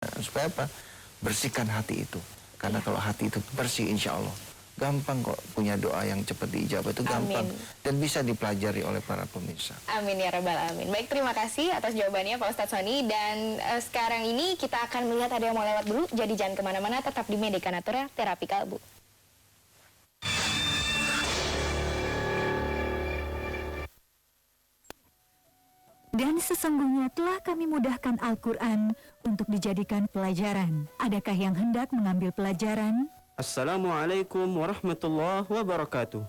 Supaya apa? Bersihkan hati itu. Karena kalau hati itu bersih, insya Allah gampang kok punya doa yang cepat diijabah, itu gampang. Amin. Dan bisa dipelajari oleh para pemirsa. Amin ya rabbal alamin. Baik, terima kasih atas jawabannya Pak Ustadz Sony. Dan sekarang ini kita akan melihat ada yang mau lewat dulu. Jadi jangan kemana-mana, tetap di Medika Natura Terapi Kalbu. Dan sesungguhnya telah kami mudahkan Al-Quran untuk dijadikan pelajaran. Adakah yang hendak mengambil pelajaran? Assalamualaikum warahmatullahi wabarakatuh.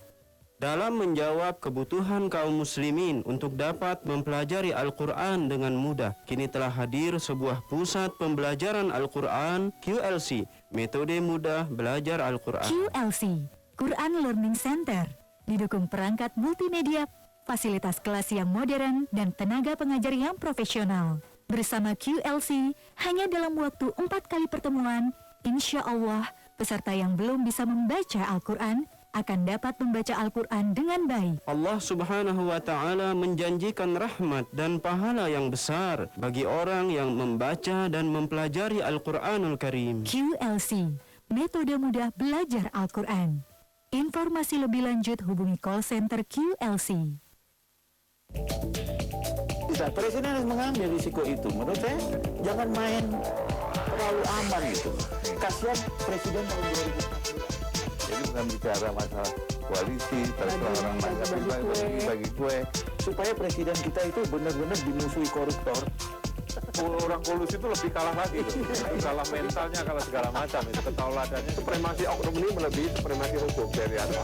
Dalam menjawab kebutuhan kaum muslimin untuk dapat mempelajari Al-Quran dengan mudah, kini telah hadir sebuah pusat pembelajaran Al-Quran QLC, metode mudah belajar Al-Quran. QLC, Quran Learning Center, didukung perangkat multimedia, fasilitas kelas yang modern, dan tenaga pengajar yang profesional. Bersama QLC, hanya dalam waktu 4 kali pertemuan, insya Allah, peserta yang belum bisa membaca Al-Quran akan dapat membaca Al-Quran dengan baik. Allah Subhanahu wa Ta'ala menjanjikan rahmat dan pahala yang besar bagi orang yang membaca dan mempelajari Al-Quranul Karim. QLC, metode mudah belajar Al-Quran. Informasi lebih lanjut hubungi call center QLC. Presiden harus mengambil risiko itu. Menurut saya, jangan main terlalu aman gitu. Kasihan Presiden tahun 2014. Jadi bukan bicara masalah koalisi, terus orang bagi kue. Supaya Presiden kita itu benar-benar dimusuhi koruptor. Orang kolusi itu lebih kalah lagi, kalah mentalnya, kalah segala macam. Itu ketauladannya, supremasi oknum ini melebihi supremasi hukum dari atas.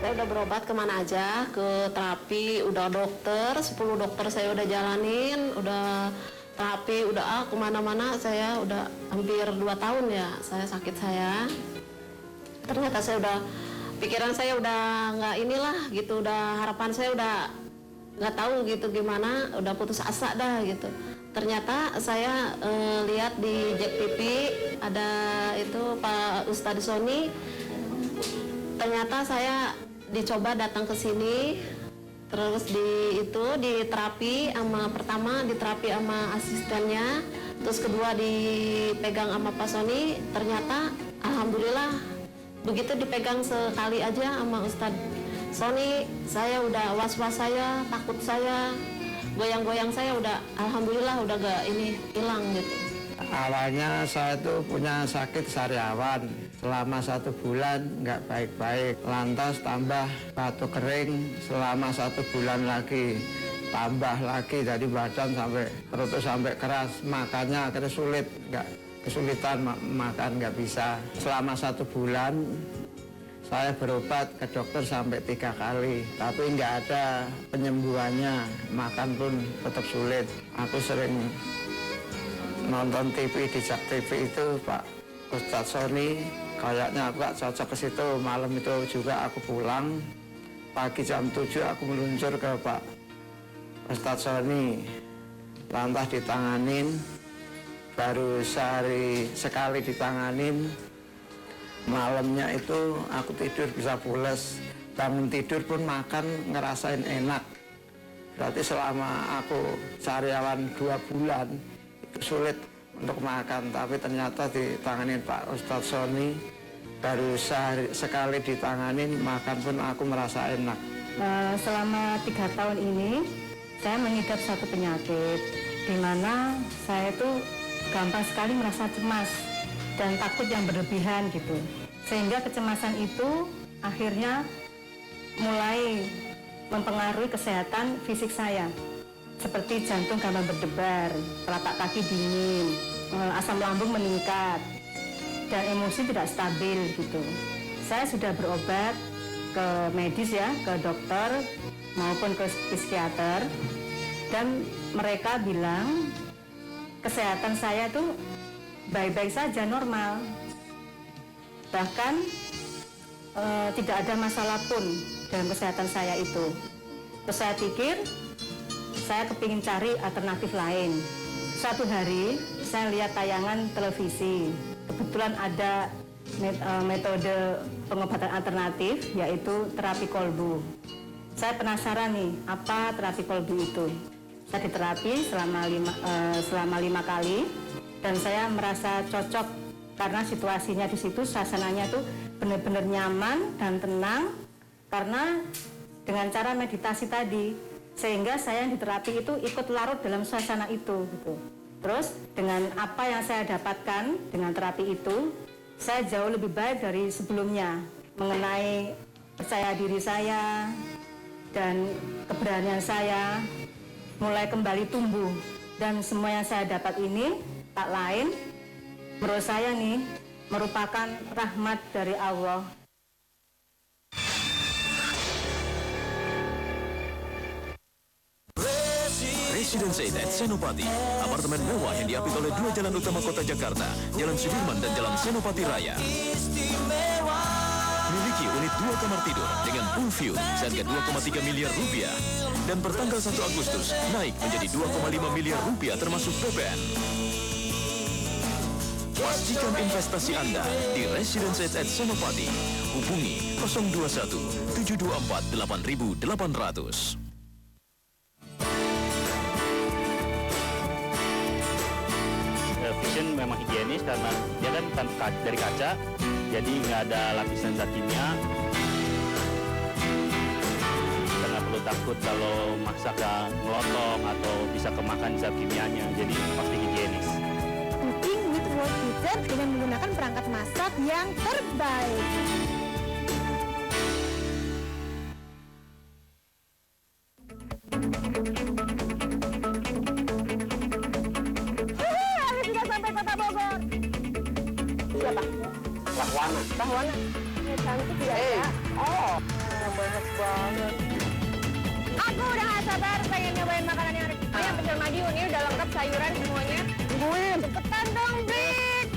Saya udah berobat kemana aja, ke terapi, udah dokter, 10 dokter saya udah jalanin, udah terapi, udah kemana-mana, saya udah hampir 2 tahun ya saya sakit saya. Ternyata saya udah, pikiran saya udah nggak inilah gitu, udah harapan saya udah nggak tahu gitu gimana, udah putus asa dah gitu. Ternyata saya lihat di Jack TV ada itu Pak Ustadz Sony. Ternyata saya dicoba datang ke sini, terus di terapi sama pertama di terapi sama asistennya, terus kedua dipegang sama Pak Sony. Ternyata alhamdulillah begitu dipegang sekali aja sama Ustadz Sony, saya udah was-was, saya takut, saya goyang-goyang, saya udah alhamdulillah udah gak ini hilang gitu. Awalnya saya tuh punya sakit sariawan, selama 1 bulan nggak baik-baik, lantas tambah batuk kering, selama 1 bulan lagi tambah lagi, jadi badan sampai perut sampai keras, makannya akhirnya sulit, nggak kesulitan makan, nggak bisa. Selama 1 bulan saya berobat ke dokter sampai 3 kali, tapi nggak ada penyembuhannya, makan pun tetap sulit. Aku sering nonton TV di Jak TV itu Pak Ustadz Sony, kayaknya aku gak cocok ke situ. Malam itu juga aku pulang, pagi jam 7 aku meluncur ke Pak Ustadz Sony, lantas ditanganin, baru sehari sekali ditanganin, malamnya itu aku tidur bisa pules, bangun tidur pun makan ngerasain enak. Berarti selama aku sariawan 2 bulan sulit untuk makan, tapi ternyata ditanganin Pak Ustadz Sony, baru sekali ditanganin, makan pun aku merasa enak. Selama 3 tahun ini saya mengidap satu penyakit di mana saya itu gampang sekali merasa cemas dan takut yang berlebihan gitu, sehingga kecemasan itu akhirnya mulai mempengaruhi kesehatan fisik saya, seperti jantung gampang berdebar, telapak kaki dingin, asam lambung meningkat, dan emosi tidak stabil gitu. Saya sudah berobat ke medis ya, ke dokter, maupun ke psikiater, dan mereka bilang kesehatan saya tuh baik-baik saja, normal. Bahkan tidak ada masalah pun dalam kesehatan saya itu. Terus saya pikir saya kepingin cari alternatif lain. Suatu hari saya lihat tayangan televisi, kebetulan ada metode pengobatan alternatif, yaitu terapi kolbu. Saya penasaran nih, apa terapi kolbu itu? Saya diterapi selama 5 kali, dan saya merasa cocok karena situasinya di situ, suasananya tuh benar-benar nyaman dan tenang karena dengan cara meditasi tadi, sehingga saya yang diterapi itu ikut larut dalam suasana itu gitu. Terus dengan apa yang saya dapatkan dengan terapi itu, saya jauh lebih baik dari sebelumnya mengenai percaya diri saya dan keberanian saya mulai kembali tumbuh. Dan semua yang saya dapat ini tak lain, menurut saya nih, merupakan rahmat dari Allah. Residence Inn at Senopati, apartemen mewah yang diapit oleh 2 jalan utama kota Jakarta, Jalan Sudirman dan Jalan Senopati Raya. Miliki unit 2 kamar tidur dengan pool view seharga 2,3 miliar rupiah. Dan pertanggal 1 Agustus naik menjadi 2,5 miliar rupiah termasuk PPN. Pastikan investasi Anda di Residence Inn at Senopati. Hubungi 021 724 8800. Vision memang higienis karena dia kan dari kaca, jadi nggak ada lapisan zat kimia. Kita nggak perlu takut kalau masak ngelotong atau bisa kemakan zat kimianya, jadi pasti higienis. Cooking with World Kitchen dengan menggunakan perangkat masak yang terbaik. Rahwana. Ya, cantik ya. Oh, banyak banget. Aku udah gak sabar pengen nyobain makanan yang ada. Yang pecel Madiun ini udah lengkap sayuran semuanya. Tungguin. Cepetan dong, Bik.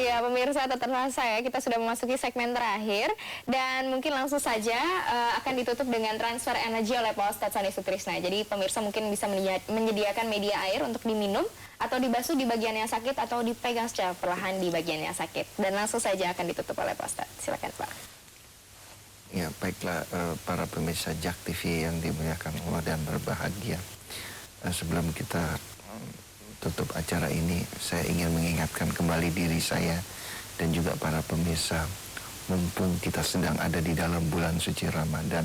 Ya, pemirsa tetap terasa ya, kita sudah memasuki segmen terakhir dan mungkin langsung saja akan ditutup dengan transfer energi oleh Pak Ustadz Sani Sutrisna. Jadi pemirsa mungkin bisa menyediakan media air untuk diminum atau dibasuh di bagian yang sakit atau dipegang secara perlahan di bagian yang sakit. Dan langsung saja akan ditutup oleh Pak Ustadz. Silakan Pak. Ya, baiklah para pemirsa JAK TV yang dimuliakan Allah dan berbahagia. Sebelum kita tutup acara ini, saya ingin mengingatkan kembali diri saya dan juga para pemirsa, mumpung kita sedang ada di dalam bulan suci Ramadan,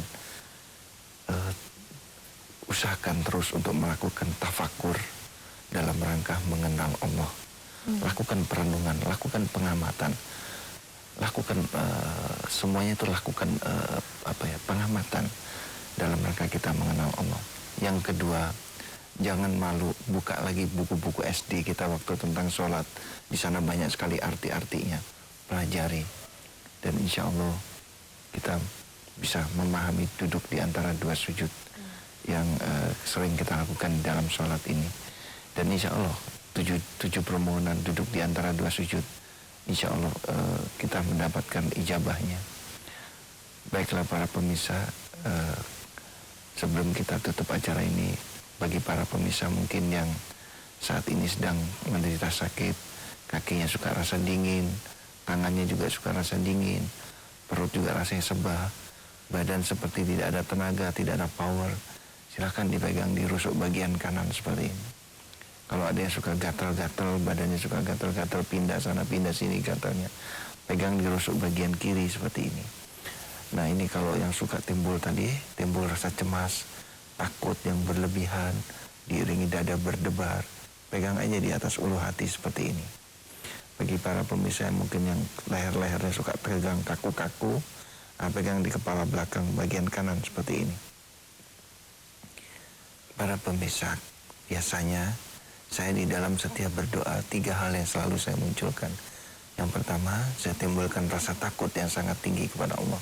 usahakan terus untuk melakukan tafakur dalam rangka mengenal Allah. Lakukan perenungan, lakukan pengamatan, lakukan semuanya itu lakukan pengamatan dalam rangka kita mengenal Allah. Yang kedua, jangan malu buka lagi buku-buku SD kita waktu tentang sholat. Di sana banyak sekali arti-artinya. Pelajari. Dan insya Allah kita bisa memahami duduk di antara 2 sujud yang sering kita lakukan dalam sholat ini. Dan insya Allah 7 permohonan duduk di antara 2 sujud, insya Allah kita mendapatkan ijabahnya. Baiklah para pemirsa, sebelum kita tutup acara ini, bagi para pemirsa mungkin yang saat ini sedang menderita sakit, kakinya suka rasa dingin, tangannya juga suka rasa dingin, perut juga rasanya sebal, badan seperti tidak ada tenaga, tidak ada power, silakan dipegang, dirusuk bagian kanan seperti ini. Kalau ada yang suka gatal-gatal, badannya suka gatal-gatal, pindah sana, pindah sini gatalnya, pegang dirusuk bagian kiri seperti ini. Nah ini kalau yang suka timbul rasa cemas, takut yang berlebihan, diiringi dada berdebar, pegang aja di atas ulu hati seperti ini. Bagi para pemirsa yang mungkin yang leher-lehernya suka pegang kaku-kaku, pegang di kepala belakang bagian kanan seperti ini. Para pemirsa, biasanya Saya di dalam setiap berdoa 3 hal yang selalu saya munculkan. Yang pertama, saya timbulkan rasa takut yang sangat tinggi kepada Allah.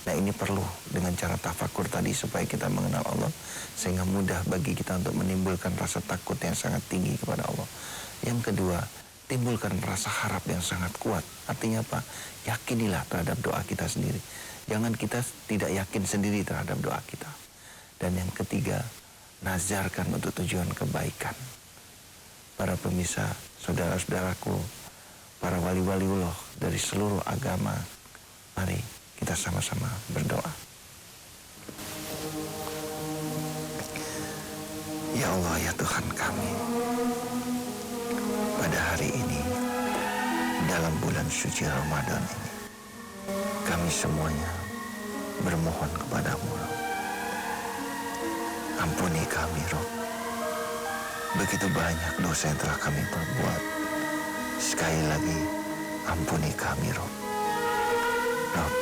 Nah, ini perlu dengan cara tafakur tadi supaya kita mengenal Allah, sehingga mudah bagi kita untuk menimbulkan rasa takut yang sangat tinggi kepada Allah. Yang kedua, timbulkan rasa harap yang sangat kuat. Artinya apa? Yakinilah terhadap doa kita sendiri. Jangan kita tidak yakin sendiri terhadap doa kita. Dan yang ketiga, nazarkan untuk tujuan kebaikan. Para pemirsa, saudara-saudaraku, para wali-waliullah dari seluruh agama, mari kita sama-sama berdoa. Ya Allah, ya Tuhan kami, pada hari ini, dalam bulan suci Ramadan ini, kami semuanya bermohon kepadamu, Rabb. Ampuni kami, Rabb. Begitu banyak dosa yang telah kami perbuat. Sekali lagi, ampuni kami, Rabb. Rabb,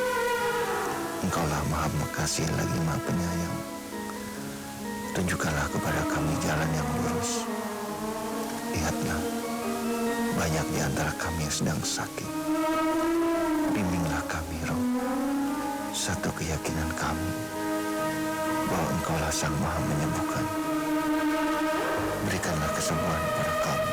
Engkaulah Maha Pengasih lagi Maha Penyayang. Tunjukkanlah kepada kami jalan yang lurus. Lihatlah, banyak di antara kami yang sedang sakit. Bimbinglah kami, Rabb. Satu keyakinan kami, bahwa Engkaulah Sang Maha Menyembuhkan. Berikanlah kesembuhan kepada kami.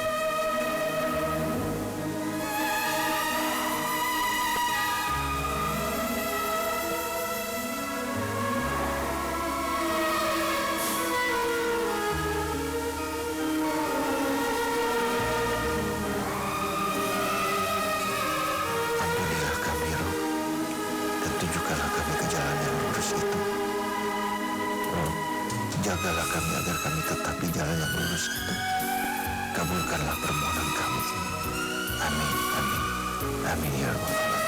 Ampunilah kami, Rabb, dan tunjukkanlah kami ke jalan yang lurus itu. Rabb, jagalah kami agar kami tetap di jalan yang lurus itu. Kabulkanlah permohonan kami ini. Amin, amin, amin ya Rabbal Alamin.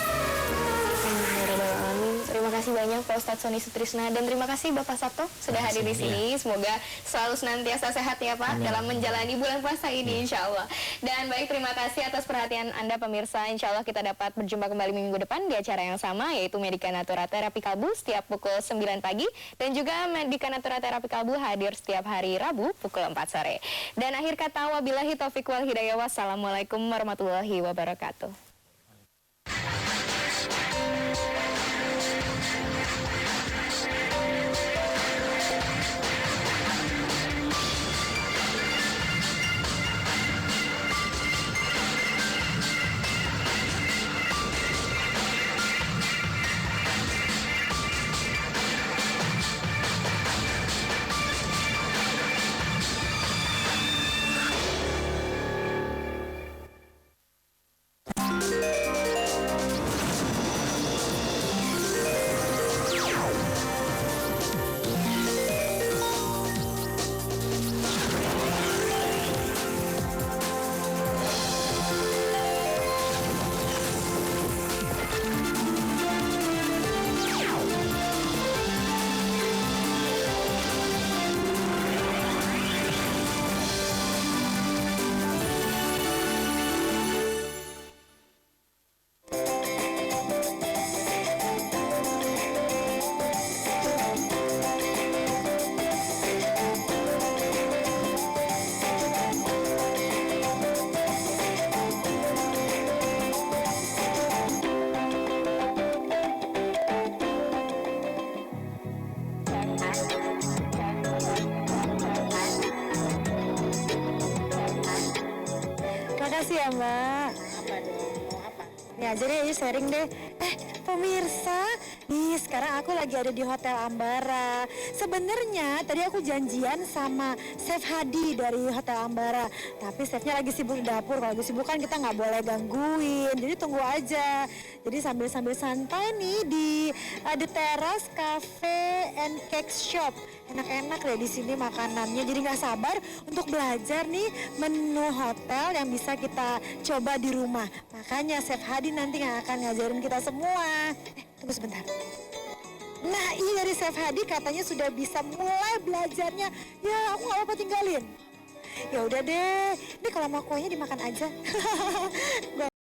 Terima kasih banyak Pak Ustadz Sony Sutrisna, dan terima kasih Bapak Sabto sudah hadir di sini. Semoga selalu senantiasa sehat ya Pak dalam menjalani bulan puasa ini, insya Allah. Dan baik, terima kasih atas perhatian Anda pemirsa. Insya Allah kita dapat berjumpa kembali minggu depan di acara yang sama, yaitu Medika Natura Terapi Kalbu setiap pukul 9 pagi, dan juga Medika Natura Terapi Kalbu hadir setiap hari Rabu pukul 4 sore. Dan akhir kata, wabillahi taufiq wal hidayah, wassalamualaikum warahmatullahi wabarakatuh. Makasih ya Mbak. Nih aja deh, yuk sharing deh. Pemirsa, nih sekarang aku lagi ada di Hotel Ambara. Sebenarnya tadi aku janjian sama Chef Hadi dari Hotel Ambara, tapi chefnya lagi sibuk di dapur. Kalau lagi sibuk kan kita nggak boleh gangguin, jadi tunggu aja. Jadi sambil santai nih di The Terrace Cafe and Cake Shop. Enak-enak deh di sini makanannya, jadi nggak sabar untuk belajar nih menu hotel yang bisa kita coba di rumah. Makanya Chef Hadi nanti yang akan ngajarin kita semua. Tunggu sebentar. Nah, ini dari Chef Hadi katanya sudah bisa mulai belajarnya. Ya, aku nggak apa-apa tinggalin. Ya udah deh, ini kalau mau kuahnya dimakan aja.